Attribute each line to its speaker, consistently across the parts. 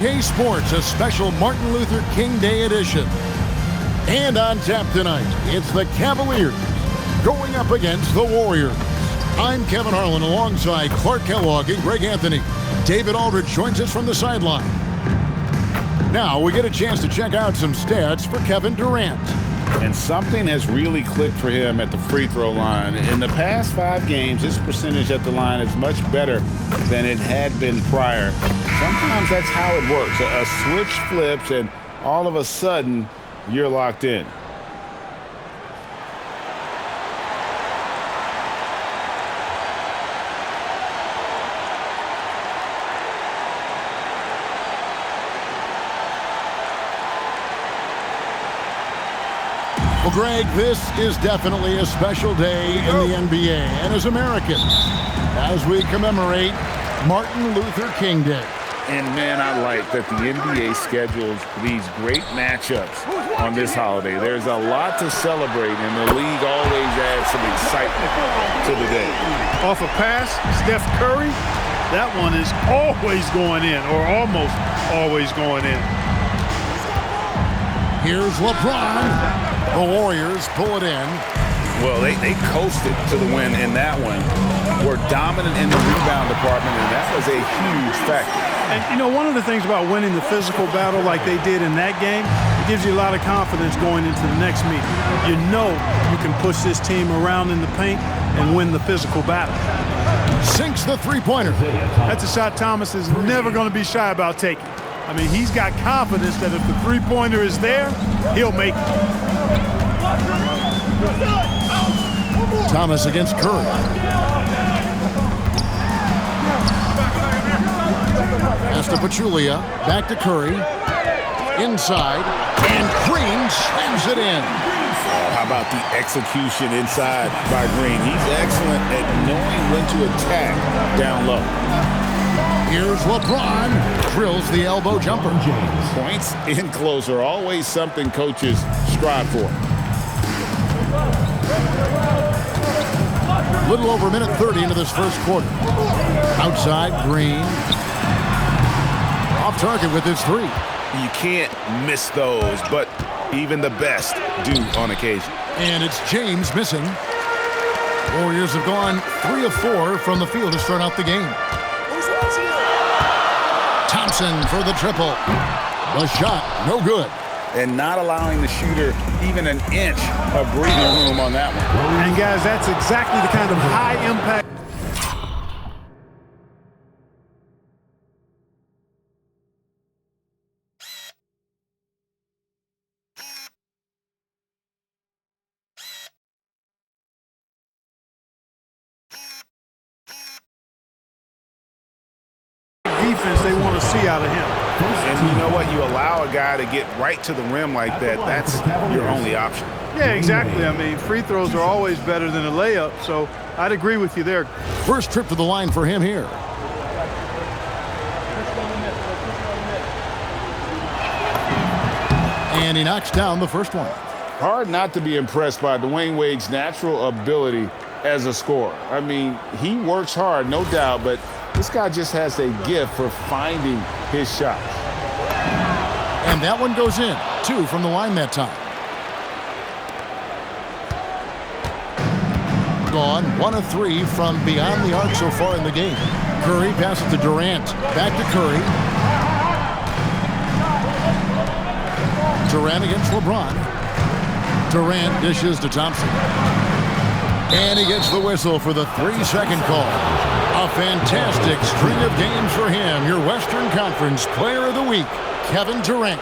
Speaker 1: K Sports, a special Martin Luther King Day edition. And on tap tonight, it's the Cavaliers going up against the Warriors. I'm Kevin Harlan alongside Clark Kellogg and Greg Anthony. David Aldridge joins us from the sideline. Now we get a chance to check out some stats for Kevin Durant.
Speaker 2: And something has really clicked for him at the free throw line. In the past 5 games, his percentage at the line is much better than it had been prior. Sometimes that's how it works. A switch flips and all of a sudden you're locked in.
Speaker 1: Well, Greg, this is definitely a special day in the NBA and as Americans as we commemorate Martin Luther King Day.
Speaker 2: And, man, I like that the NBA schedules these great matchups on this holiday. There's a lot to celebrate, and the league always adds some excitement to the day.
Speaker 3: Off a pass, Steph Curry, that one is always going in, or almost always going in.
Speaker 1: Here's LeBron. The Warriors pull it in.
Speaker 2: Well, they coasted to the win in that one. Were dominant in the rebound department, and that was a huge factor.
Speaker 3: And, you know, one of the things about winning the physical battle like they did in that game, it gives you a lot of confidence going into the next meeting. You know you can push this team around in the paint and win the physical battle.
Speaker 1: Sinks the three-pointer.
Speaker 3: That's a shot Thomas is never going to be shy about taking. I mean, he's got confidence that if the three-pointer is there, he'll make it.
Speaker 1: Thomas against Curry. Pass to Pachulia. Back to Curry. Inside. And Green slams it in.
Speaker 2: How about the execution inside by Green? He's excellent at knowing when to attack down low.
Speaker 1: Here's LeBron. Drills the elbow jumper.
Speaker 2: Points in close are always something coaches strive for.
Speaker 1: Little over a minute 30 into this first quarter. Outside, Green. Off target with his three.
Speaker 2: You can't miss those, but even the best do on occasion.
Speaker 1: And it's James missing. Warriors have gone 3 of 4 from the field to start out the game. Thompson for the triple. The shot, no good.
Speaker 2: And not allowing the shooter even an inch of breathing room on that one.
Speaker 3: And, guys, that's exactly the kind of high-impact. Defense they want to see out of him.
Speaker 2: And you know what? You allow a guy to get right to the rim like that, that's your only option.
Speaker 3: Yeah, exactly. I mean, free throws are always better than a layup, so I'd agree with you there.
Speaker 1: First trip to the line for him here. And he knocks down the first one.
Speaker 2: Hard not to be impressed by Dwayne Wade's natural ability as a scorer. I mean, he works hard, no doubt, but this guy just has a gift for finding his shots.
Speaker 1: And that one goes in. 2 from the line that time. Gone 1 of 3 from beyond the arc so far in the game. Curry passes to Durant. Back to Curry. Durant against LeBron. Durant dishes to Thompson. And he gets the whistle for the 3-second call. A fantastic string of games for him. Your Western Conference Player of the Week, Kevin Durant.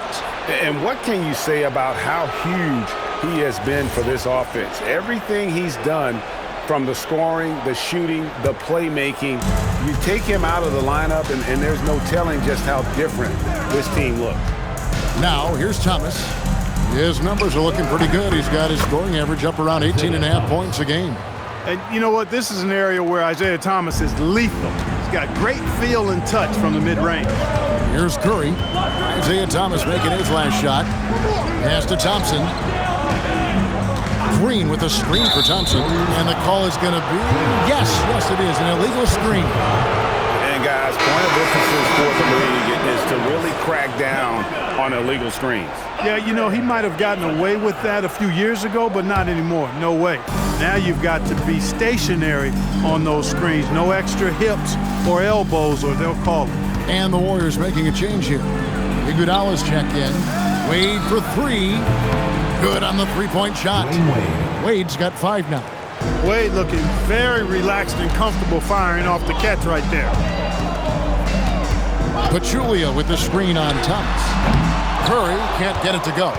Speaker 2: And what can you say about how huge he has been for this offense? Everything he's done, from the scoring, the shooting, the playmaking, you take him out of the lineup, and there's no telling just how different this team looks.
Speaker 1: Now, here's Thomas. His numbers are looking pretty good. He's got his scoring average up around 18.5 points a game.
Speaker 3: And you know what? This is an area where Isaiah Thomas is lethal. He's got great feel and touch from the mid-range.
Speaker 1: Here's Curry. Isaiah Thomas making his last shot. Pass to Thompson. Green with a screen for Thompson. And the call is going to be, yes, it is, an illegal screen.
Speaker 2: And guys, point of emphasis for the league is to really crack down on illegal screens.
Speaker 3: Yeah, you know, he might have gotten away with that a few years ago, but not anymore. No way. Now you've got to be stationary on those screens. No extra hips or elbows, or they'll call it.
Speaker 1: And the Warriors making a change here. Iguodala's checked in. Wade for three. Good on the three-point shot. Wade's got 5 now.
Speaker 3: Wade looking very relaxed and comfortable firing off the catch right there.
Speaker 1: Pachulia with the screen on Thomas. Curry can't get it to go.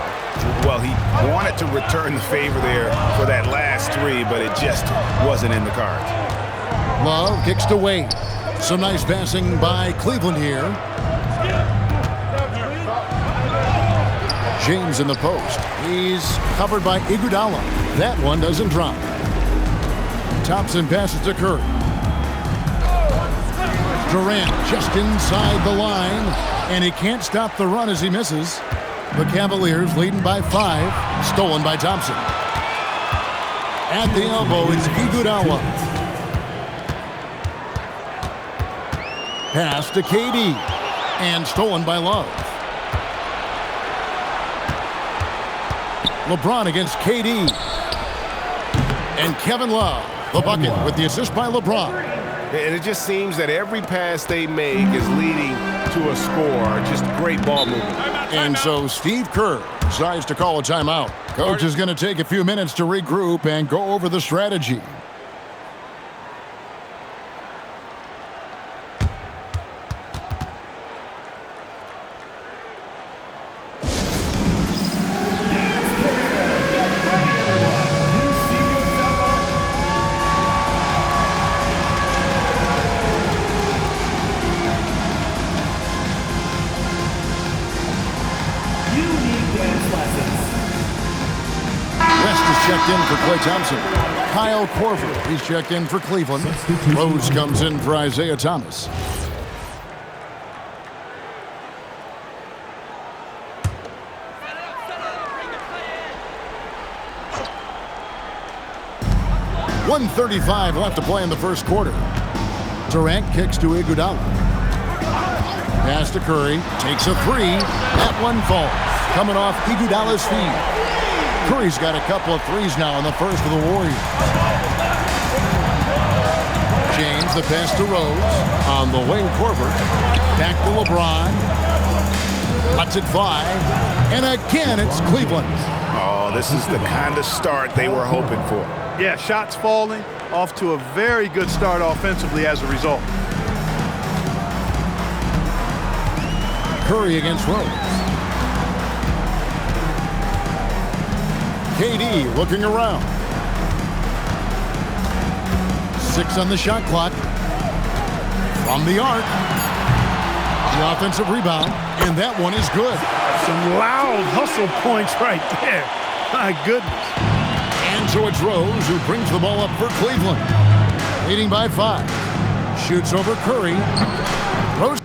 Speaker 2: Well, he wanted to return the favor there for that last three, but it just wasn't in the cards.
Speaker 1: Love kicks to Wade. Some nice passing by Cleveland here. James in the post. He's covered by Iguodala. That one doesn't drop. Thompson passes to Curry. Durant just inside the line, and he can't stop the run as he misses. The Cavaliers leading by 5. Stolen by Thompson. At the elbow, it's Iguodala. Pass to KD, and stolen by Love. LeBron against KD. And Kevin Love, the bucket with the assist by LeBron.
Speaker 4: And it just seems that every pass they make is leading to a score. Just great ball movement.
Speaker 1: And so Steve Kerr decides to call a timeout. Coach is going to take a few minutes to regroup and go over the strategy. Checked in for Klay Thompson. Kyle Korver, he's checked in for Cleveland. Rose comes in for Isaiah Thomas. .135 left to play in the first quarter. Durant kicks to Iguodala. Pass to Curry, takes a three. That one falls. Coming off Iguodala's feet. Curry's got a couple of threes now in the first of the Warriors. James, the pass to Rose. On the wing, Korver. Back to LeBron. Cuts it 5. And again, it's Cleveland.
Speaker 2: Oh, this is the kind of start they were hoping for.
Speaker 3: Yeah, shots falling. Off to a very good start offensively as a result.
Speaker 1: Curry against Rose. KD looking around. 6 on the shot clock. From the arc. The offensive rebound. And that one is good.
Speaker 3: Some loud hustle points right there. My goodness.
Speaker 1: And so it's Rose who brings the ball up for Cleveland. Leading by 5. Shoots over Curry. Rose.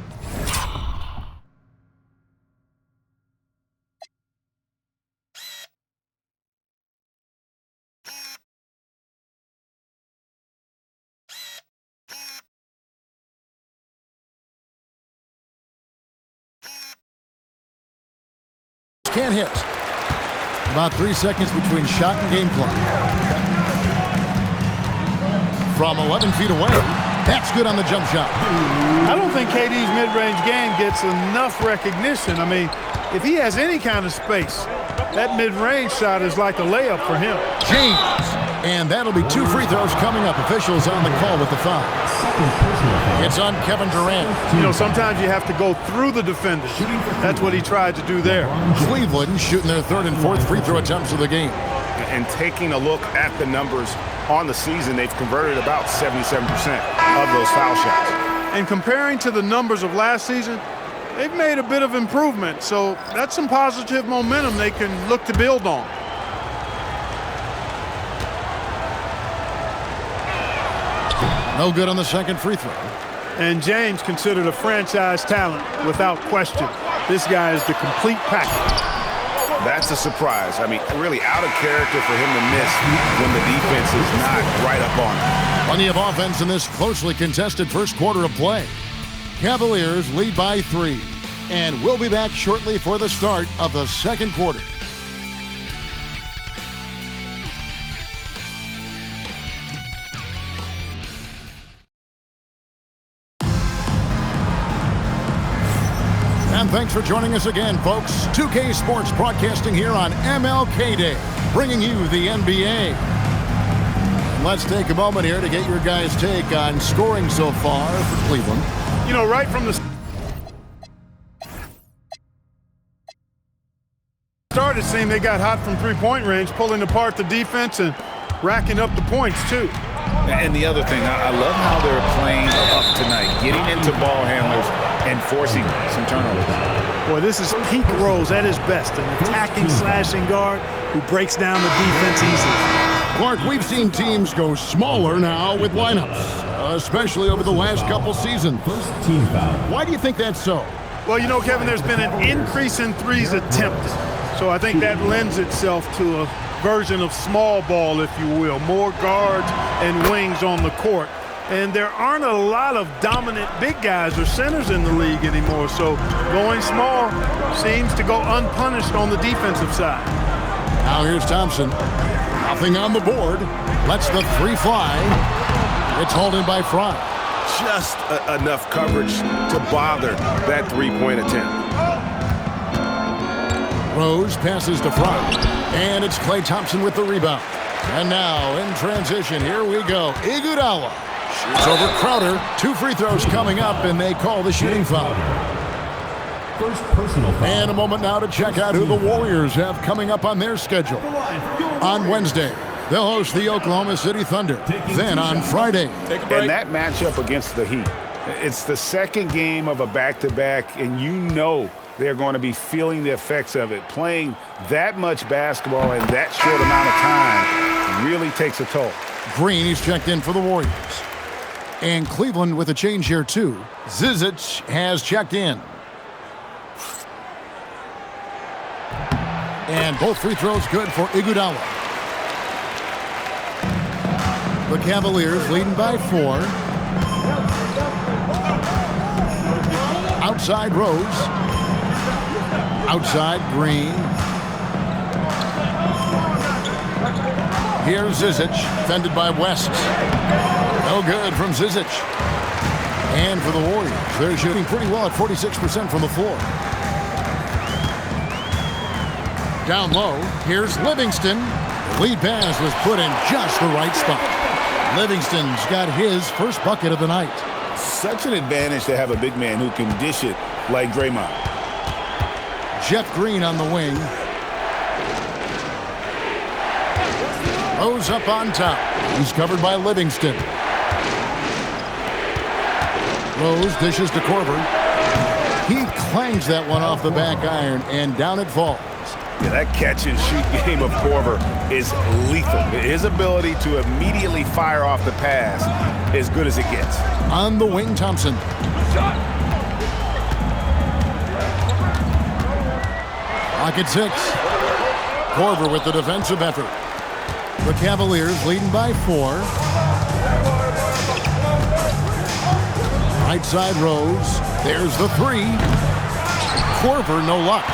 Speaker 1: Can't hit. About 3 seconds between shot and game clock. From 11 feet away, that's good on the jump shot.
Speaker 3: I don't think KD's mid-range game gets enough recognition. I mean, if he has any kind of space, that mid-range shot is like a layup for him.
Speaker 1: James. And that'll be 2 free throws coming up. Officials on the call with the foul. It's on Kevin Durant.
Speaker 3: You know, sometimes you have to go through the defender. That's what he tried to do there.
Speaker 1: Cleveland shooting their 3rd and 4th free throw attempts of the game.
Speaker 2: And taking a look at the numbers on the season, they've converted about 77% of those foul shots.
Speaker 3: And comparing to the numbers of last season, they've made a bit of improvement. So that's some positive momentum they can look to build on.
Speaker 1: No good on the second free throw.
Speaker 3: And James considered a franchise talent without question. This guy is the complete package.
Speaker 2: That's a surprise. I mean, really out of character for him to miss when the defense is not right up on him.
Speaker 1: Plenty of offense in this closely contested first quarter of play. Cavaliers lead by 3. And we'll be back shortly for the start of the second quarter. And thanks for joining us again, folks. 2K Sports broadcasting here on MLK Day, bringing you the NBA. And let's take a moment here to get your guys' take on scoring so far for Cleveland.
Speaker 3: You know, right from the start, it seemed they got hot from three-point range, pulling apart the defense and racking up the points, too.
Speaker 2: And the other thing, I love how they're playing up tonight, getting into ball handlers and forcing some turnovers.
Speaker 3: Boy, this is Pete Rose at his best, an attacking, slashing guard who breaks down the defense easily.
Speaker 1: Clark, we've seen teams go smaller now with lineups, especially over the last couple seasons. Why do you think that's so?
Speaker 3: Well, you know, Kevin, there's been an increase in threes attempted. So I think that lends itself to a version of small ball, if you will. More guards and wings on the court. And there aren't a lot of dominant big guys or centers in the league anymore. So going small seems to go unpunished on the defensive side.
Speaker 1: Now here's Thompson. Nothing on the board. Lets the three fly. It's hauled in by Fry.
Speaker 4: Just enough coverage to bother that three-point attempt.
Speaker 1: Rose passes to Fry. And it's Klay Thompson with the rebound. And now in transition, here we go. Iguodala shoots over Crowder. 2 free throws coming up, and they call the shooting foul.
Speaker 5: First personal foul.
Speaker 1: And a moment now to check out who the Warriors have coming up on their schedule. On Wednesday, they'll host the Oklahoma City Thunder. Then on Friday.
Speaker 2: And that matchup against the Heat, it's the second game of a back-to-back, and you know they're going to be feeling the effects of it. Playing that much basketball in that short amount of time really takes a toll.
Speaker 1: Green, he's checked in for the Warriors. And Cleveland with a change here, too. Zizic has checked in. And both free throws good for Iguodala. The Cavaliers leading by 4. Outside Rose. Outside Green. Here's Zizic, fended by West. No good from Zizic. And for the Warriors, they're shooting pretty well at 46% from the floor. Down low, here's Livingston. The lead pass was put in just the right spot. Livingston's got his first bucket of the night.
Speaker 2: Such an advantage to have a big man who can dish it like Draymond.
Speaker 1: Jeff Green on the wing. Rose up on top. He's covered by Livingston. Rose dishes to Korver. He clangs that one off the back iron, and down it falls.
Speaker 4: Yeah, that catch-and-shoot game of Korver is lethal. His ability to immediately fire off the pass as good as it gets.
Speaker 1: On the wing, Thompson. Pocket 6. Korver with the defensive effort. The Cavaliers leading by 4. Right side Rose. There's the 3. Korver, no luck.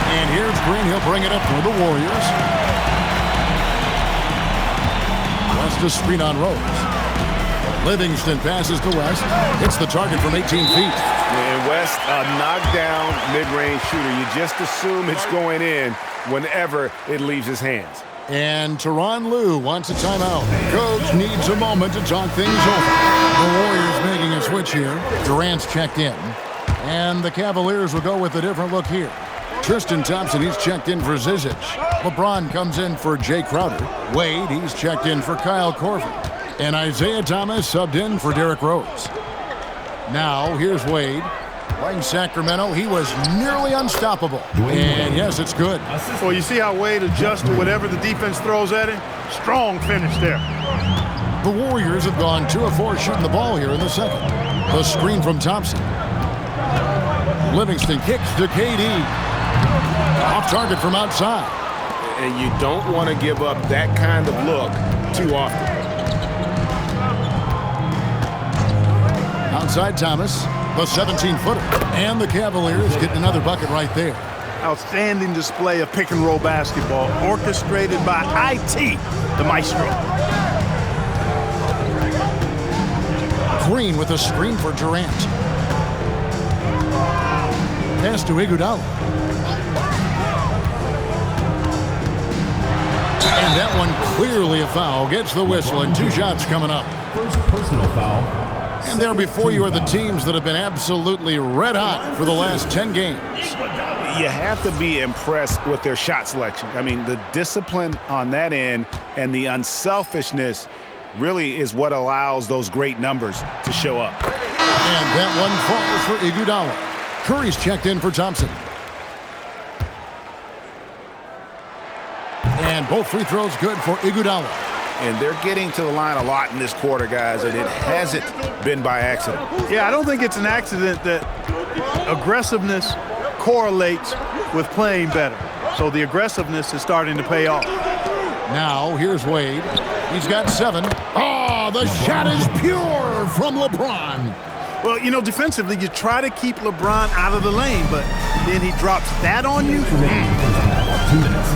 Speaker 1: And here's Green. He'll bring it up for the Warriors. West to screen on Rose. Livingston passes to West. Hits the target from 18 feet.
Speaker 4: And West, a knockdown mid-range shooter. You just assume it's going in whenever it leaves his hands.
Speaker 1: And Tyronn Lue wants a timeout. Coach needs a moment to talk things over. The Warriors making a switch here. Durant's checked in. And the Cavaliers will go with a different look here. Tristan Thompson, he's checked in for Zizic. LeBron comes in for Jay Crowder. Wade, he's checked in for Kyle Korver. And Isaiah Thomas subbed in for Derrick Rose. Now, here's Wade. Playing Sacramento, he was nearly unstoppable. And yes, it's good.
Speaker 3: Well, you see how Wade adjusts to whatever the defense throws at him? Strong finish there.
Speaker 1: The Warriors have gone 2 of 4 shooting the ball here in the second. The screen from Thompson. Livingston kicks to KD. Off target from outside.
Speaker 4: And you don't want to give up that kind of look too often.
Speaker 1: Outside Thomas. the 17-footer. And the Cavaliers getting another bucket right there.
Speaker 3: Outstanding display of pick-and-roll basketball, orchestrated by IT, the maestro.
Speaker 1: Green with a screen for Durant. Pass to Iguodala. And that one clearly a foul. Gets the whistle and 2 shots coming up.
Speaker 5: First personal foul.
Speaker 1: And there before you are the teams that have been absolutely red hot for the last 10 games.
Speaker 2: You have to be impressed with their shot selection. I mean, the discipline on that end and the unselfishness really is what allows those great numbers to show up.
Speaker 1: And that one falls for Iguodala. Curry's checked in for Thompson. And both free throws good for Iguodala.
Speaker 2: And they're getting to the line a lot in this quarter, guys, and it hasn't been by accident.
Speaker 3: Yeah, I don't think it's an accident that aggressiveness correlates with playing better. So the aggressiveness is starting to pay off.
Speaker 1: Now, here's Wade. He's got 7. Oh, the shot is pure from LeBron.
Speaker 3: Well, you know, defensively, you try to keep LeBron out of the lane, but then he drops that on you.
Speaker 5: 2 minutes.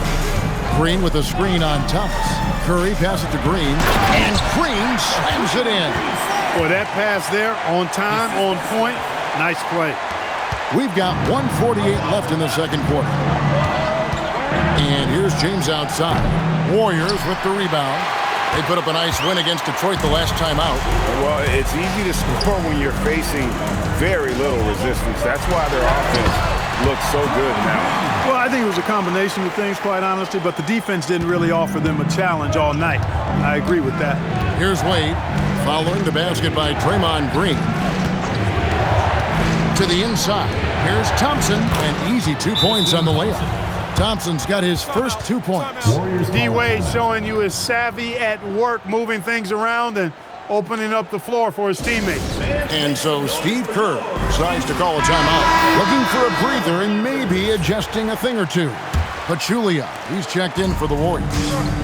Speaker 1: Green with a screen on Thomas. Curry passes to Green, and Green slams it in.
Speaker 3: Boy, that pass there, on time, on point, nice play.
Speaker 1: We've got 1:48 left in the second quarter. And here's James outside. Warriors with the rebound. They put up a nice win against Detroit the last time out.
Speaker 2: Well, it's easy to score when you're facing very little resistance. That's why their offense looks so good now.
Speaker 3: Well, I think it was a combination of things, quite honestly, but the defense didn't really offer them a challenge all night. I agree with that.
Speaker 1: Here's Wade, following the basket by Draymond Green. To the inside. Here's Thompson, and easy 2 points on the layup. Thompson's got his first 2 points.
Speaker 3: D-Wade showing you his savvy at work, moving things around and opening up the floor for his teammates.
Speaker 1: And so Steve Kerr decides to call a timeout, looking for a breather and maybe adjusting a thing or two. Pachulia, he's checked in for the Warriors.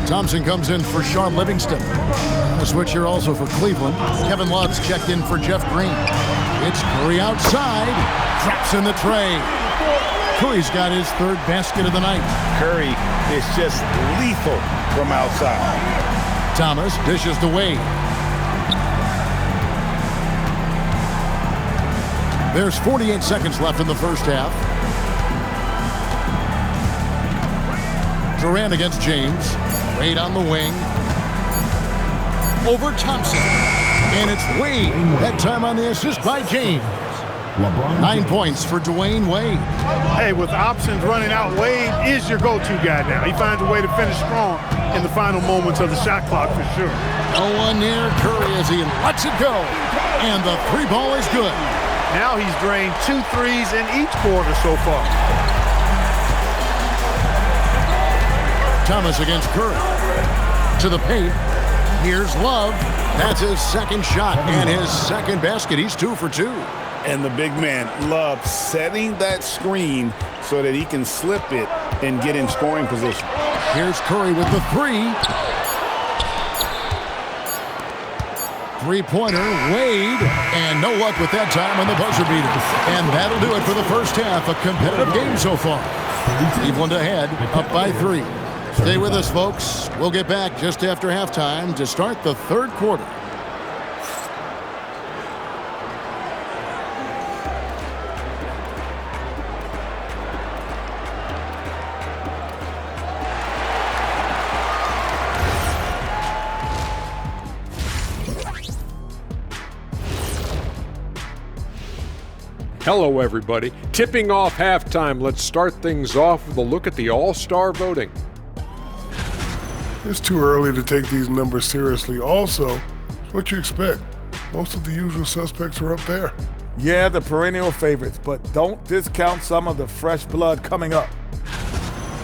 Speaker 1: Thompson comes in for Sean Livingston. A switch here also for Cleveland. Kevin Love's checked in for Jeff Green. It's Curry outside, drops in the tray. Curry's got his 3rd basket of the night.
Speaker 2: Curry is just lethal from outside.
Speaker 1: Thomas dishes to Wade. There's 48 seconds left in the first half. Durant against James. Wade on the wing. Over Thompson. And it's Wade. That time on the assist by James. 9 points for Dwayne Wade.
Speaker 3: Hey, with options running out, Wade is your go-to guy now. He finds a way to finish strong in the final moments of the shot clock for sure.
Speaker 1: No one near Curry as he lets it go. And the 3 ball is good.
Speaker 3: Now he's drained 2 threes in each quarter so far.
Speaker 1: Thomas against Curry. To the paint. Here's Love. That's his 2nd shot and his 2nd basket. He's 2 for 2.
Speaker 2: And the big man loves setting that screen so that he can slip it and get in scoring position.
Speaker 1: Here's Curry with the 3. Three-pointer, Wade, and no luck with that time on the buzzer beater. And that'll do it for the first half. A competitive game so far. Cleveland ahead, up by 3. Stay with us, folks. We'll get back just after halftime to start the 3rd quarter.
Speaker 6: Hello, everybody. Tipping off halftime. Let's start things off with a look at the All-Star voting.
Speaker 7: It's too early to take these numbers seriously. Also, what you expect. Most of the usual suspects are up there.
Speaker 8: Yeah, the perennial favorites, but don't discount some of the fresh blood coming up.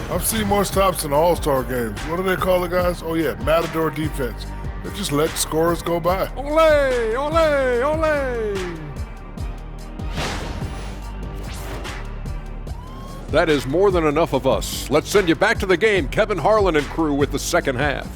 Speaker 7: I've seen more stops in All-Star games. What do they call the guys? Oh yeah, Matador defense. They just let scorers go by.
Speaker 6: Ole, ole, ole. That is more than enough of us. Let's send you back to the game. Kevin Harlan and crew with the second half.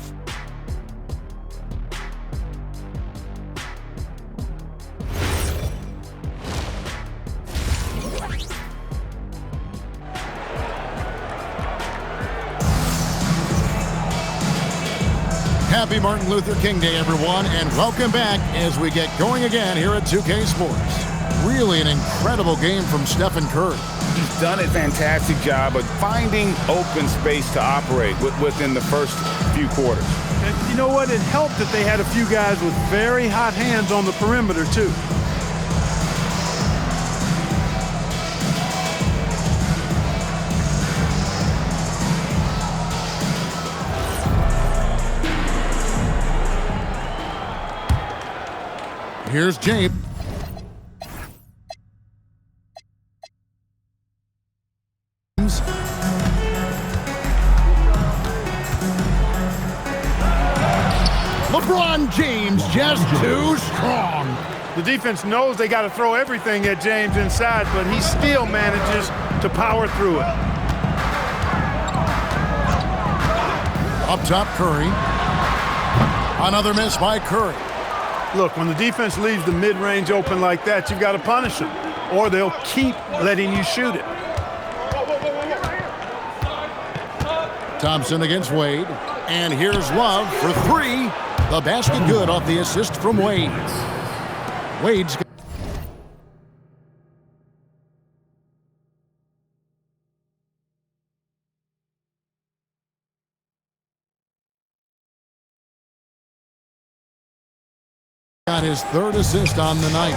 Speaker 1: Happy Martin Luther King Day, everyone, and welcome back as we get going again here at 2K Sports. Really an incredible game from Stephen Curry.
Speaker 2: He's done a fantastic job of finding open space to operate within the first few quarters.
Speaker 3: And you know what? It helped that they had a few guys with very hot hands on the perimeter, too.
Speaker 1: Here's James. LeBron James just too strong.
Speaker 3: The defense knows they got to throw everything at James inside, but he still manages to power through it.
Speaker 1: Up top, Curry. Another miss by Curry.
Speaker 3: Look, when the defense leaves the mid-range open like that, you've got to punish them, or they'll keep letting you shoot it.
Speaker 1: Thompson against Wade. And here's Love for three. The basket good off the assist from Wade. Wade's got his third assist on the night.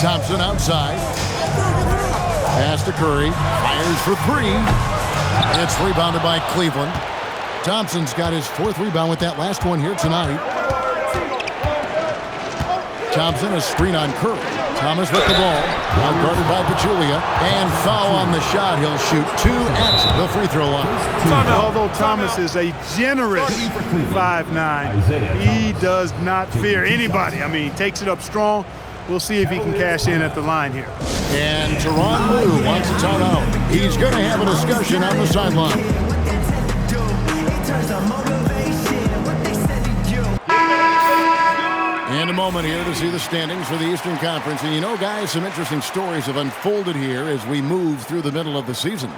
Speaker 1: Thompson outside. Pass to Curry. Fires for three. It's rebounded by Cleveland. Thompson's got his fourth rebound with that last one here tonight. Thompson, a screen on Curry. Thomas with the ball. Now guarded by Pachulia. And foul on the shot. He'll shoot two at the free throw line.
Speaker 3: Although Thomas is a generous 5'9", he does not fear anybody. I mean, he takes it up strong. We'll see if he can cash in at the line here.
Speaker 1: And Teron Lue wants a timeout. He's going to have a discussion on the sideline. In a moment here to see the standings for the Eastern Conference. And you know, guys, some interesting stories have unfolded here as we move through the middle of the season.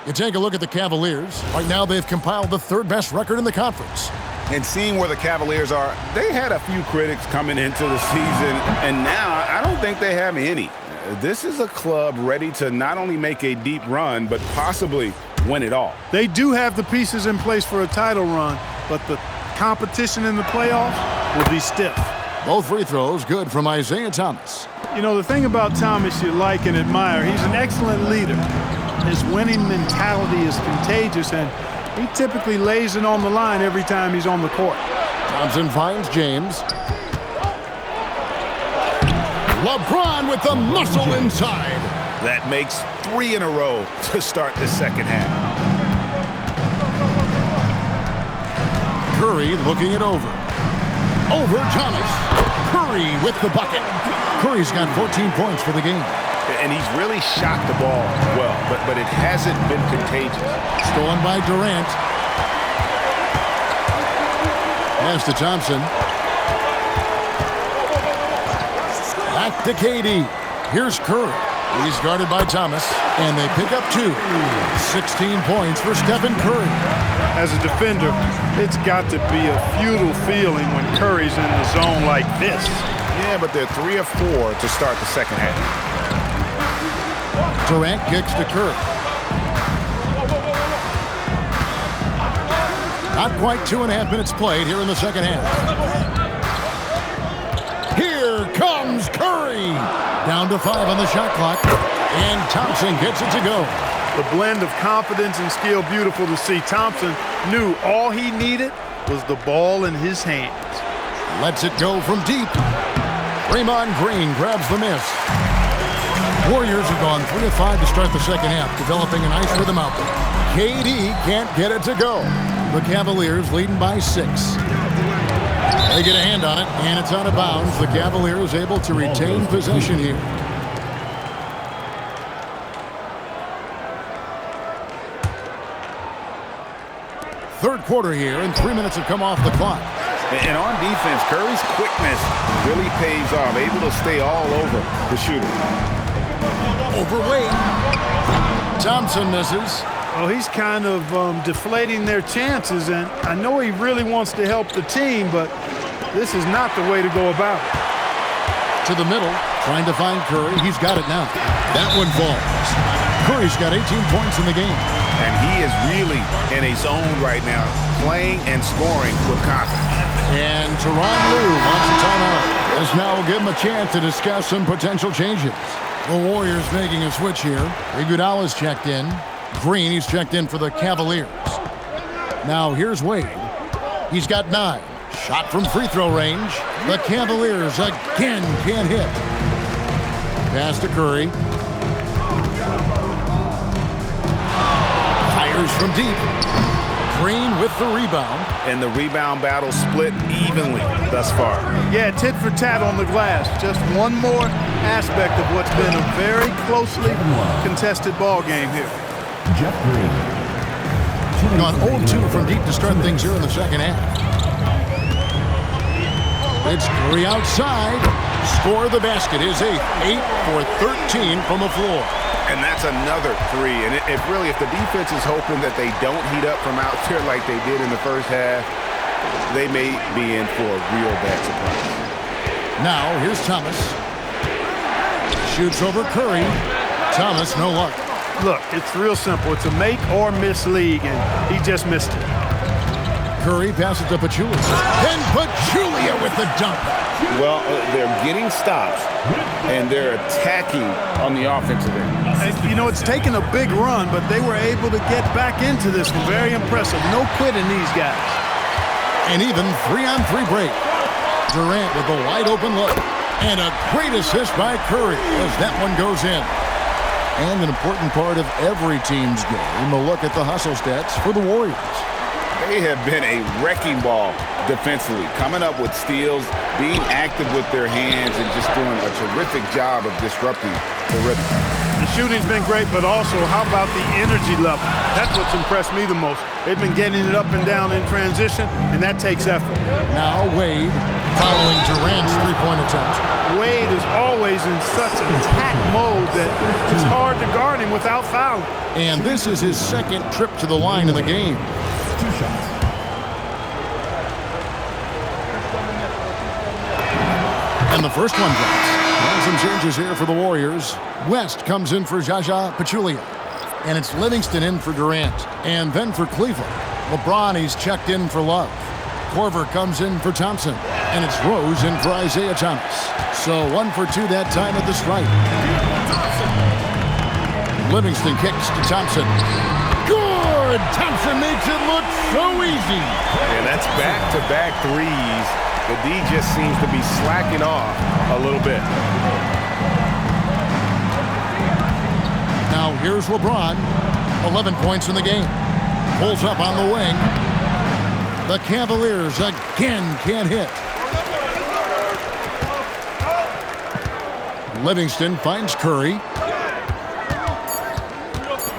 Speaker 1: You take a look at the Cavaliers. Right now, they've compiled the third best record in the conference.
Speaker 2: And seeing where the Cavaliers are, they had a few critics coming into the season, and now I don't think they have any. This is a club ready to not only make a deep run, but possibly win it all.
Speaker 3: They do have the pieces in place for a title run, but the competition in the playoffs will be stiff.
Speaker 1: Both free throws good from Isaiah Thomas.
Speaker 3: You know, the thing about Thomas you like and admire, he's an excellent leader. His winning mentality is contagious, and he typically lays it on the line every time he's on the court.
Speaker 1: Thompson finds James. LeBron with the muscle inside.
Speaker 2: That makes 3 in a row to start the second half.
Speaker 1: Curry looking it over. Over Thomas. Curry with the bucket. Curry's got 14 points for the game.
Speaker 2: And he's really shot the ball well, but it hasn't been contagious.
Speaker 1: Stolen by Durant. Pass to Thompson. Back to KD. Here's Curry. He's guarded by Thomas, and they pick up 2. 16 points for Stephen Curry.
Speaker 3: As a defender, it's got to be a futile feeling when Curry's in the zone like this.
Speaker 2: Yeah, but they're 3 of 4 to start the second half.
Speaker 1: Durant kicks to Curry. Not quite 2.5 minutes played here in the second half. Here comes Curry. Down to 5 on the shot clock. And Thompson gets it to go.
Speaker 3: The blend of confidence and skill, beautiful to see. Thompson knew all he needed was the ball in his hands.
Speaker 1: Lets it go from deep. Draymond Green grabs the miss. Warriors have gone 3 of 5 to start the second half, developing a nice rhythm out there. KD can't get it to go. The Cavaliers leading by 6. They get a hand on it, and it's out of bounds. The Cavaliers able to retain possession here. Third quarter here, and 3 minutes have come off the clock.
Speaker 2: And on defense, Curry's quickness really pays off, able to stay all over the shooter.
Speaker 1: Overweight. Thompson misses.
Speaker 3: Well, he's kind of deflating their chances, and I know he really wants to help the team, but this is not the way to go about it.
Speaker 1: To the middle, trying to find Curry. He's got it now. That one falls. Curry's got 18 points in the game.
Speaker 4: And he is really in a zone right now, playing and scoring with confidence.
Speaker 1: And Tyronn Lue wants a timeout. This now will give him a chance to discuss some potential changes. The Warriors making a switch here. Iguodala's checked in. Green, he's checked in for the Cavaliers. Now here's Wade. He's got 9. Shot from free throw range. The Cavaliers again can't hit. Pass to Curry. Fires from deep. Green with the rebound.
Speaker 4: And the rebound battle split evenly thus far.
Speaker 3: Yeah, tit for tat on the glass. Just one more aspect of what's been a very closely contested ball game here.
Speaker 5: Jeff Green.
Speaker 1: Gone 0-2 from deep to start things here in the second half. It's Curry outside. Score the basket. His 8th. 8 for 13 from the floor.
Speaker 4: And that's another 3. And if the defense is hoping that they don't heat up from out there like they did in the first half, they may be in for a real bad surprise.
Speaker 1: Now, here's Thomas. Shoots over Curry. Thomas, no luck.
Speaker 3: Look, it's real simple. It's a make or miss league, and he just missed it.
Speaker 1: Curry passes to Pachulia. And Pachulia with the dunk.
Speaker 2: Well, they're getting stops, and they're attacking on the offensive end.
Speaker 3: You know, it's taken a big run, but they were able to get back into this one. Very impressive. No quitting these guys.
Speaker 1: And even 3-on-3 break. Durant with a wide open look. And a great assist by Curry as that one goes in. And an important part of every team's game, a look at the hustle stats for the Warriors.
Speaker 2: They have been a wrecking ball defensively, coming up with steals, being active with their hands, and just doing a terrific job of disrupting the rhythm.
Speaker 3: The shooting's been great, but also how about the energy level? That's what's impressed me the most. They've been getting it up and down in transition, and that takes effort.
Speaker 1: Now Wade following Durant's three-point attempt.
Speaker 3: Wade is always in such attack mode that it's hard to guard him without fouling.
Speaker 1: And this is his second trip to the line in the game.
Speaker 5: 2 shots.
Speaker 1: And the first one drops. And some changes here for the Warriors. West comes in for Jaja Pachulia. And it's Livingston in for Durant. And then for Cleveland, LeBron, he's checked in for Love. Korver comes in for Thompson. And it's Rose in for Isaiah Thomas. So 1 for 2 that time at the stripe. Livingston kicks to Thompson. Good! Thompson makes it look so easy.
Speaker 4: And that's back-to-back threes. The D just seems to be slacking off a little bit.
Speaker 1: Now here's LeBron. 11 points in the game. Pulls up on the wing. The Cavaliers again can't hit. Livingston finds Curry.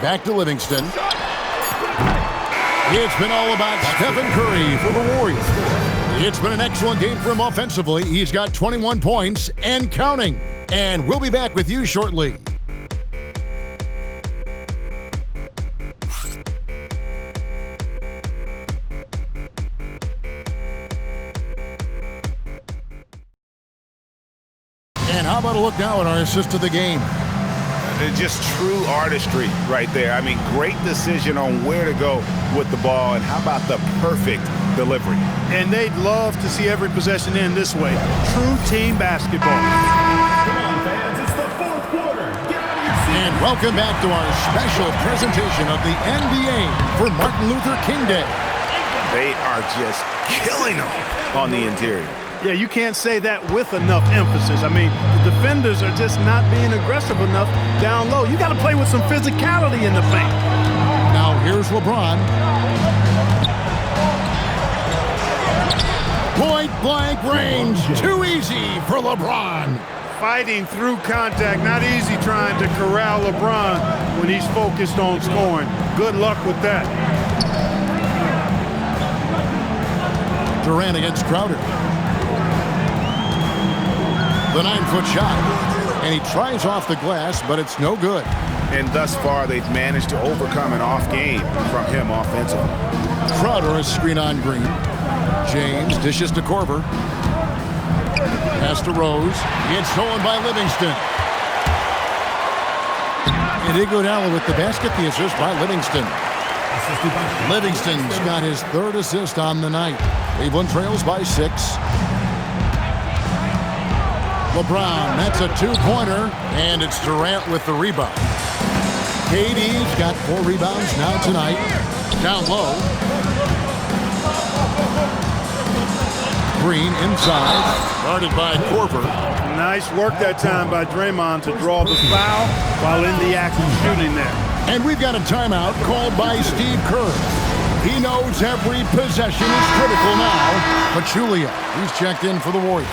Speaker 1: Back to Livingston. It's been all about Stephen Curry for the Warriors. It's been an excellent game for him offensively. He's got 21 points and counting. And we'll be back with you shortly. And how about a look now at our assist of the game?
Speaker 4: Just true artistry right there. I mean, great decision on where to go with the ball, and how about the perfect delivery?
Speaker 3: And they'd love to see every possession end this way. True team basketball.
Speaker 5: Come on, fans, it's the 4th quarter. Get out of your seat.
Speaker 1: And welcome back to our special presentation of the NBA for Martin Luther King Day.
Speaker 4: They are just killing them on the interior.
Speaker 3: Yeah, you can't say that with enough emphasis. I mean, the defenders are just not being aggressive enough down low. You got to play with some physicality in the paint.
Speaker 1: Now here's LeBron. Point-blank range. Too easy for LeBron.
Speaker 3: Fighting through contact, not easy trying to corral LeBron when he's focused on scoring. Good luck with that.
Speaker 1: Durant against Crowder. The 9-foot shot. And he tries off the glass, but it's no good.
Speaker 4: And thus far, they've managed to overcome an off game from him offensively.
Speaker 1: Crowder is screen on Green. James dishes to Korver. Pass to Rose. It's stolen by Livingston. And Iguodala with the basket, the assist by Livingston. Livingston's got his third assist on the night. Cleveland trails by 6. LeBron, that's a two-pointer, and it's Durant with the rebound. KD's got 4 rebounds now tonight. Down low. Green inside, guarded by Korver.
Speaker 3: Nice work that time by Draymond to draw the foul while in the act of shooting there.
Speaker 1: And we've got a timeout called by Steve Kerr. He knows every possession is critical now. Pachulia, he's checked in for the Warriors.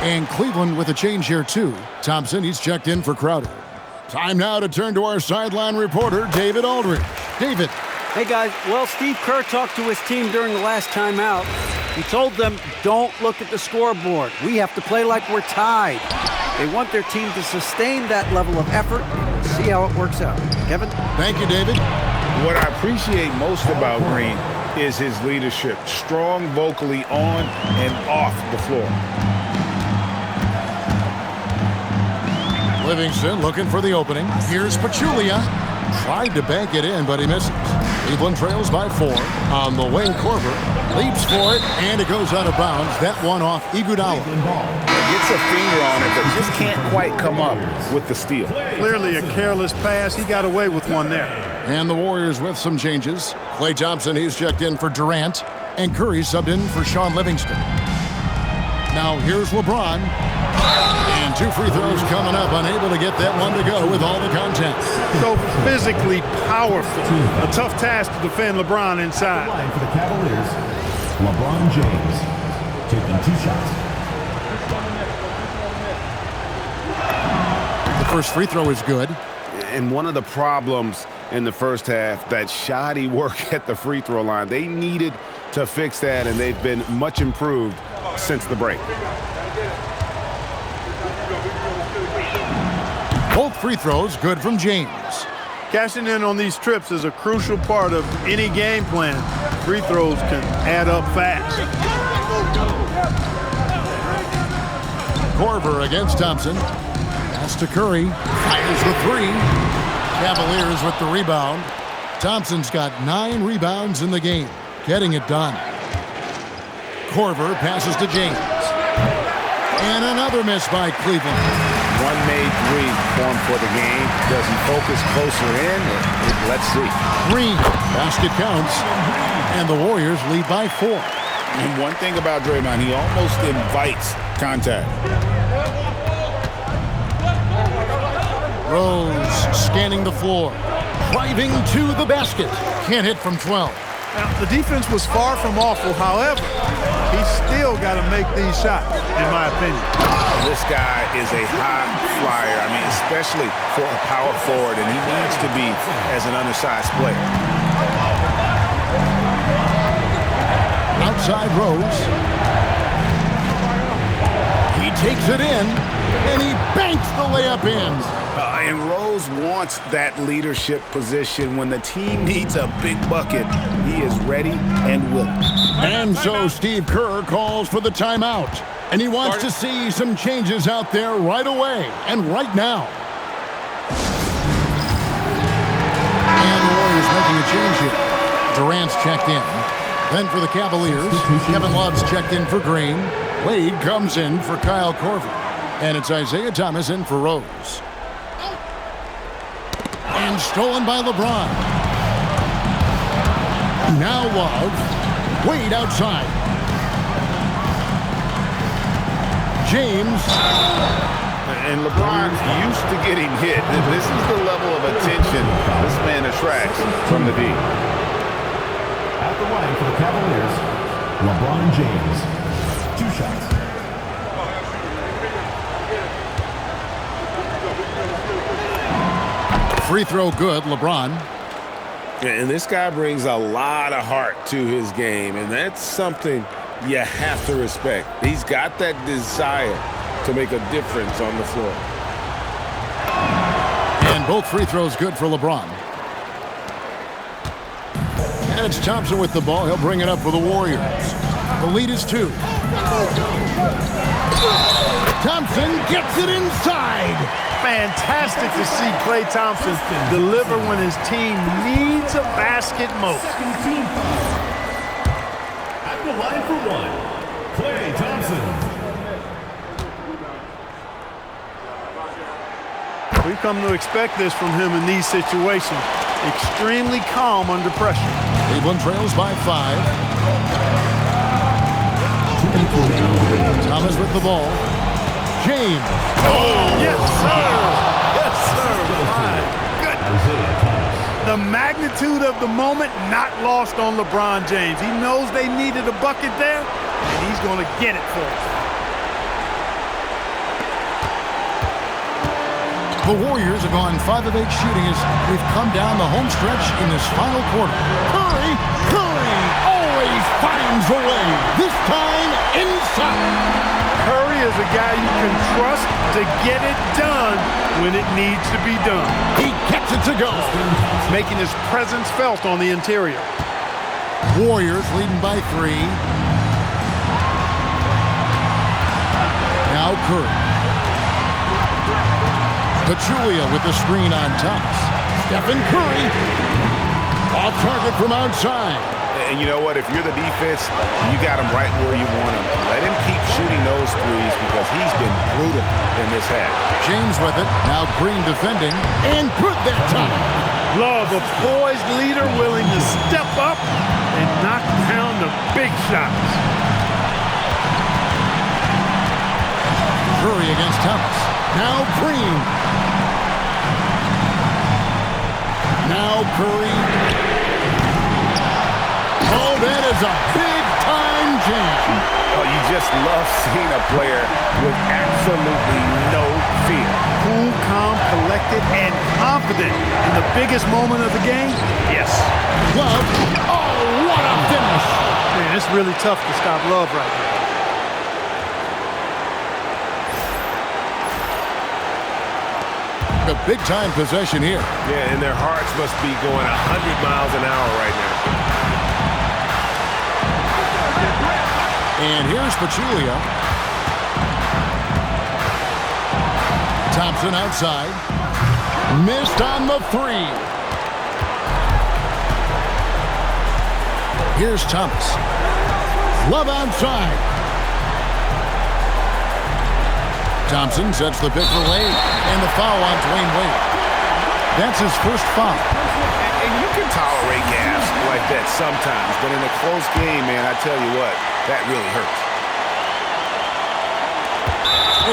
Speaker 1: And Cleveland with a change here too. Thompson, he's checked in for Crowder. Time now to turn to our sideline reporter, David Aldridge. David.
Speaker 9: Hey guys, well, Steve Kerr talked to his team during the last timeout. He told them, don't look at the scoreboard. We have to play like we're tied. They want their team to sustain that level of effort. See how it works out. Kevin?
Speaker 1: Thank you, David.
Speaker 2: What I appreciate most about Green is his leadership. Strong vocally on and off the floor.
Speaker 1: Livingston looking for the opening. Here's Pachulia. Tried to bank it in, but he misses. Cleveland trails by 4. On the way, Korver leaps for it, and it goes out of bounds. That one off Iguodala.
Speaker 2: Gets a finger on it, but just can't quite come up with the steal.
Speaker 3: Clearly a careless pass. He got away with one there.
Speaker 1: And the Warriors with some changes. Klay Thompson, he's checked in for Durant, and Curry subbed in for Sean Livingston. Now here's LeBron. And 2 free throws coming up, unable to get that one to go with all the contact.
Speaker 3: So physically powerful. A tough task to defend LeBron inside.
Speaker 5: Line for the Cavaliers, LeBron James taking 2 shots.
Speaker 1: The first free throw is good.
Speaker 4: And one of the problems in the first half, that shoddy work at the free throw line. They needed to fix that, and they've been much improved since the break.
Speaker 1: Both free throws good from James.
Speaker 3: Cashing in on these trips is a crucial part of any game plan. Free throws can add up fast.
Speaker 1: Korver against Thompson. Pass to Curry. Fires the 3. Cavaliers with the rebound. Thompson's got 9 rebounds in the game. Getting it done. Korver passes to James. And another miss by Cleveland.
Speaker 2: One made 3 formed for the game. Does he focus closer in? Let's see.
Speaker 1: Green. Basket counts. And the Warriors lead by 4.
Speaker 2: And one thing about Draymond, he almost invites contact.
Speaker 1: Rose scanning the floor. Driving to the basket. Can't hit from 12.
Speaker 3: Now, the defense was far from awful. However, he's still got to make these shots, in my opinion.
Speaker 2: This guy is a high flyer. I mean, especially for a power forward, and he needs to be as an undersized player.
Speaker 1: Outside Rose. He takes it in, and he banks the layup in.
Speaker 4: And Rose wants that leadership position. When the team needs a big bucket, he is ready and willing.
Speaker 1: And so Steve Kerr calls for the timeout. And he wants to see some changes out there right away and right now. And the Warriors making a change here. Durant's checked in. Then for the Cavaliers, Kevin Love's checked in for Green. Wade comes in for Kyle Korver. And it's Isaiah Thomas in for Rose. And stolen by LeBron. Now Love. Wade outside. James.
Speaker 2: And LeBron's used to getting hit. This is the level of attention this man attracts from the D.
Speaker 5: At the line for the Cavaliers, LeBron James, 2 shots.
Speaker 1: Free throw good, LeBron.
Speaker 4: And this guy brings a lot of heart to his game, and that's something you have to respect. He's got that desire to make a difference on the floor.
Speaker 1: Both free throws good for LeBron. And it's Thompson with the ball. He'll bring it up for the Warriors. The lead is 2. Thompson gets it inside.
Speaker 3: Fantastic to see Klay Thompson deliver when his team needs a basket most.
Speaker 5: At the line for one, Klay Thompson.
Speaker 3: We've come to expect this from him in these situations. Extremely calm under pressure.
Speaker 1: Cleveland trails by 5. Thomas with the ball. James.
Speaker 3: Oh, yes, sir. Yes, sir. My goodness. The magnitude of the moment not lost on LeBron James. He knows they needed a bucket there, and he's going to get it for us.
Speaker 1: The Warriors have gone 5 of 8 shooting as we've come down the home stretch in this final quarter. Curry always finds a way. This time inside.
Speaker 3: Curry is a guy you can trust to get it done when it needs to be done.
Speaker 1: He gets it to go.
Speaker 3: Making his presence felt on the interior.
Speaker 1: Warriors leading by 3. Now Curry. Pachulia with the screen on Thomas. Stephen Curry. Off target from outside.
Speaker 4: And you know what? If you're the defense, you got him right where you want him. Let him keep shooting those threes because he's been brutal in this half.
Speaker 1: James with it. Now Green defending. And good that time.
Speaker 3: Love a poised leader willing to step up and knock down the big shots.
Speaker 1: Curry against Thomas. Now Green. Now Curry. Oh, that is a big-time jam.
Speaker 4: Oh, you just love seeing a player with absolutely no fear.
Speaker 3: Cool, calm, collected, and confident in the biggest moment of the game? Yes.
Speaker 1: Love. Oh, what a finish.
Speaker 3: Man, it's really tough to stop Love right now.
Speaker 1: A big-time possession here.
Speaker 4: Yeah, and their hearts must be going 100 miles an hour right now.
Speaker 1: And here's Pachulia. Thompson outside. Missed on the 3. Here's Thomas. Love outside. Thompson sets the pick for Wade. And the foul on Dwayne Wade. That's his first foul.
Speaker 4: And you can tolerate gas like that sometimes, but in a close game, man, I tell you what, that really hurts.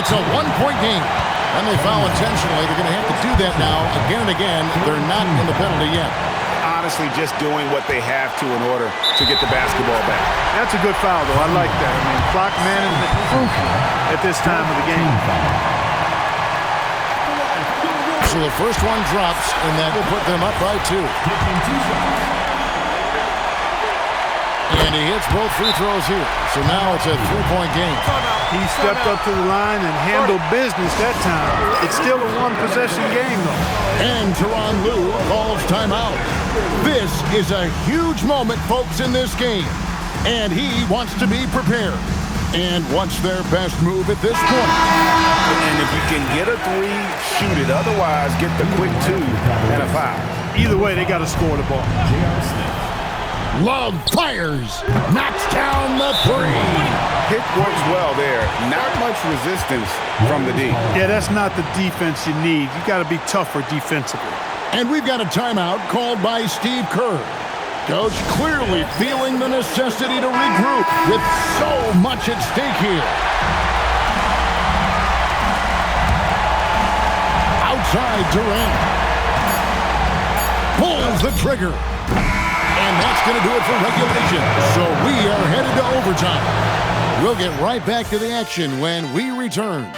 Speaker 1: It's a 1-point game. And they foul intentionally. They're going to have to do that now again and again. They're not in the penalty yet.
Speaker 4: Honestly, just doing what they have to in order to get the basketball back.
Speaker 3: That's a good foul, though. I like that. I mean, clock management crucial at this time of the game.
Speaker 1: So the first one drops, and that will put them up by 2. And he hits both free throws here. So now it's a 3-point game.
Speaker 3: He stepped up to the line and handled business that time. It's still a one-possession game, though.
Speaker 1: And Tyronn Lue calls timeout. This is a huge moment, folks, in this game. And he wants to be prepared. And wants their best move at this point.
Speaker 4: And if you can get a 3, shoot it. Otherwise, get the quick 2 and a foul.
Speaker 3: Either way, they got to score the ball.
Speaker 1: Love fires. Knocks down the 3.
Speaker 4: Pick works well there. Not much resistance from the D.
Speaker 3: Yeah, that's not the defense you need. You got to be tougher defensively.
Speaker 1: And we've got a timeout called by Steve Kerr. Coach clearly feeling the necessity to regroup with so much at stake here. Outside Durant. Pulls the trigger. And that's going to do it for regulation. So we are headed to overtime. We'll get right back to the action when we return.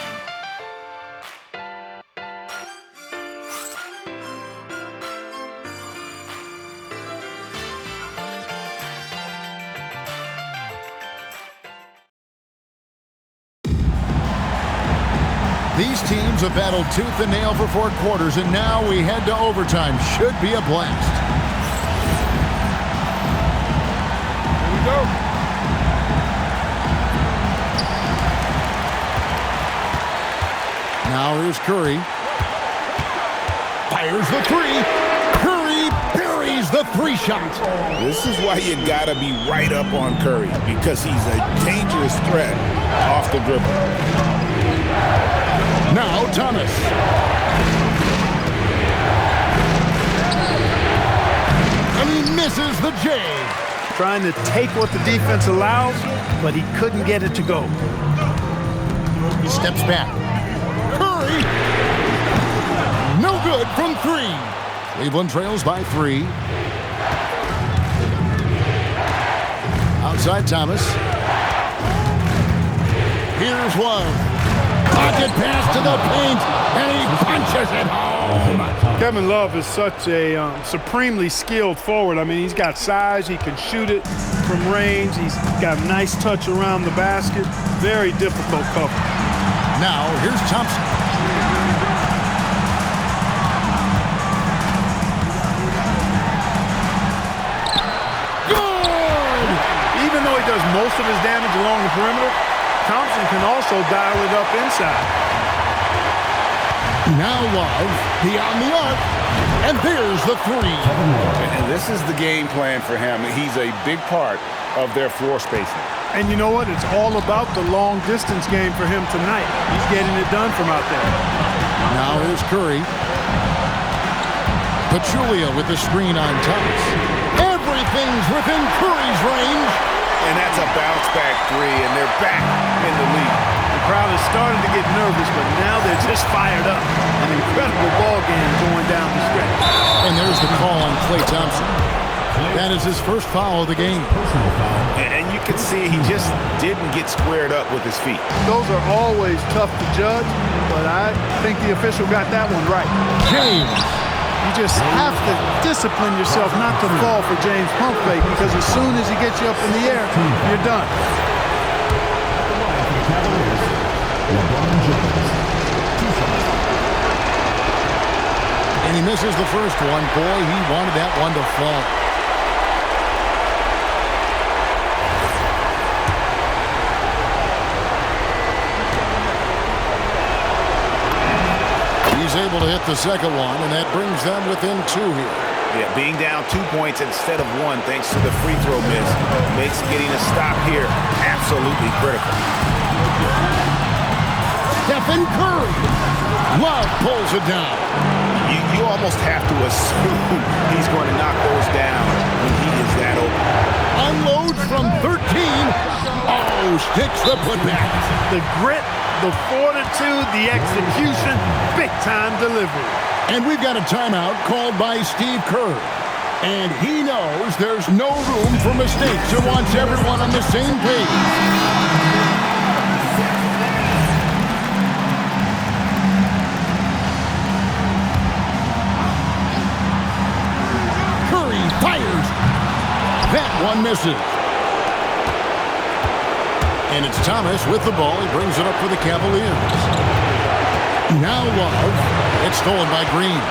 Speaker 1: These teams have battled tooth and nail for 4 quarters, and now we head to overtime. Should be a blast.
Speaker 7: Here we go.
Speaker 1: Now here's Curry. Fires the 3. Curry buries the 3 shot.
Speaker 4: This is why you gotta be right up on Curry, because he's a dangerous threat off the dribble.
Speaker 1: Now Thomas. And he misses the J.
Speaker 3: Trying to take what the defense allows, but he couldn't get it to go.
Speaker 1: He steps back. Curry. No good from 3. Cleveland trails by 3. Outside Thomas. Here's Love. Pocket pass to the paint, and he punches it home.
Speaker 3: Kevin Love is such a supremely skilled forward. I mean, he's got size. He can shoot it from range. He's got a nice touch around the basket. Very difficult cover.
Speaker 1: Now, here's Thompson. Good!
Speaker 3: Even though he does most of his damage along the perimeter, Thompson can also dial it up inside.
Speaker 1: Now Love, beyond the arc, and there's the 3.
Speaker 2: And this is the game plan for him. He's a big part of their floor spacing.
Speaker 3: And you know what? It's all about the long distance game for him tonight. He's getting it done from out there.
Speaker 1: Now here's Curry. Pachulia with the screen on Thomas. Everything's within Curry's range.
Speaker 4: And that's a bounce-back 3, and they're back in the lead.
Speaker 3: The crowd has started to get nervous, but now they're just fired up. An incredible ball game going down the stretch.
Speaker 1: And there's the call on Klay Thompson. That is his first foul of the game.
Speaker 4: And you can see he just didn't get squared up with his feet.
Speaker 3: Those are always tough to judge, but I think the official got that one right.
Speaker 1: James.
Speaker 3: You just have to discipline yourself not to fall for James pump fake, because as soon as he gets you up in the air, you're done.
Speaker 5: Cavaliers, LeBron James. 2 shots.
Speaker 1: And he misses the first one. Boy, he wanted that one to fall. He's able to hit the second one, and that brings them within 2 here.
Speaker 4: Yeah, being down 2 points instead of 1 thanks to the free throw miss makes getting a stop here absolutely critical.
Speaker 1: Stephen Curry. Love pulls it down.
Speaker 4: You almost have to assume he's going to knock those down when he is that open.
Speaker 1: Unloads from 13. Oh, sticks the putback.
Speaker 3: The grit, the fortitude, the execution, big-time delivery.
Speaker 1: And we've got a timeout called by Steve Kerr. And he knows there's no room for mistakes and wants everyone on the same page. Curry fires. That one misses. And it's Thomas with the ball. He brings it up for the Cavaliers. Now Love. It's stolen by Green.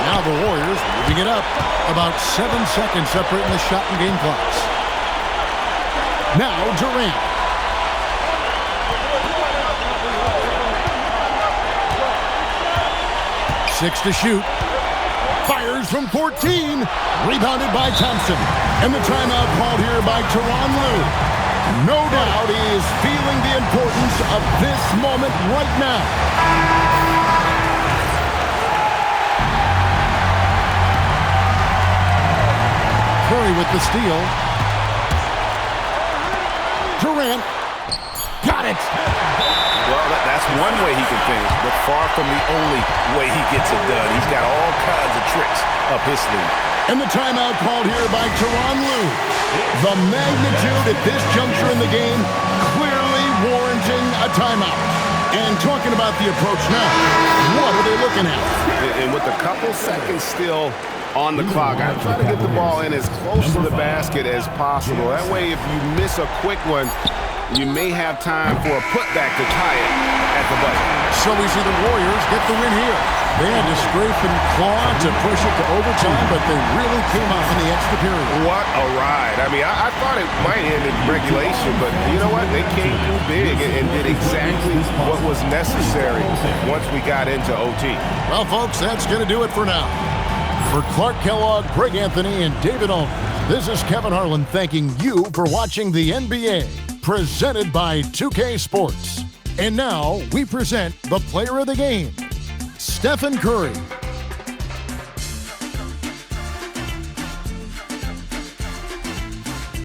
Speaker 1: Now the Warriors moving it up. About 7 seconds separating the shot and game clocks. Now Durant. Six to shoot. Fires from 14. Rebounded by Thompson. And the timeout called here by Tyronn Lue. No doubt he is feeling the importance of this moment right now. Curry with the steal. Durant. Got it.
Speaker 4: Well, that's one way he can finish, but far from the only way he gets it done. He's got all kinds of tricks up his sleeve.
Speaker 1: And the timeout called here by Tyronn Lue. The magnitude at this juncture in the game clearly warranting a timeout. And talking about the approach now, what are they looking at?
Speaker 4: And with a couple seconds still on the clock, I try to get the ball in as close to the basket as possible. That way, if you miss a quick one, you may have time for a putback to tie it at the buzzer.
Speaker 1: So we see the Warriors get the win here. They had to scrape and claw to push it to overtime, but they really came out in the extra period.
Speaker 4: What a ride. I mean, I thought it might end in regulation, but you know what? They came through big and did exactly what was necessary once we got into OT.
Speaker 1: Well, folks, that's going to do it for now. For Clark Kellogg, Greg Anthony, and David Ulmer, this is Kevin Harlan thanking you for watching the NBA, presented by 2K Sports. And now we present the player of the game, Stephen Curry.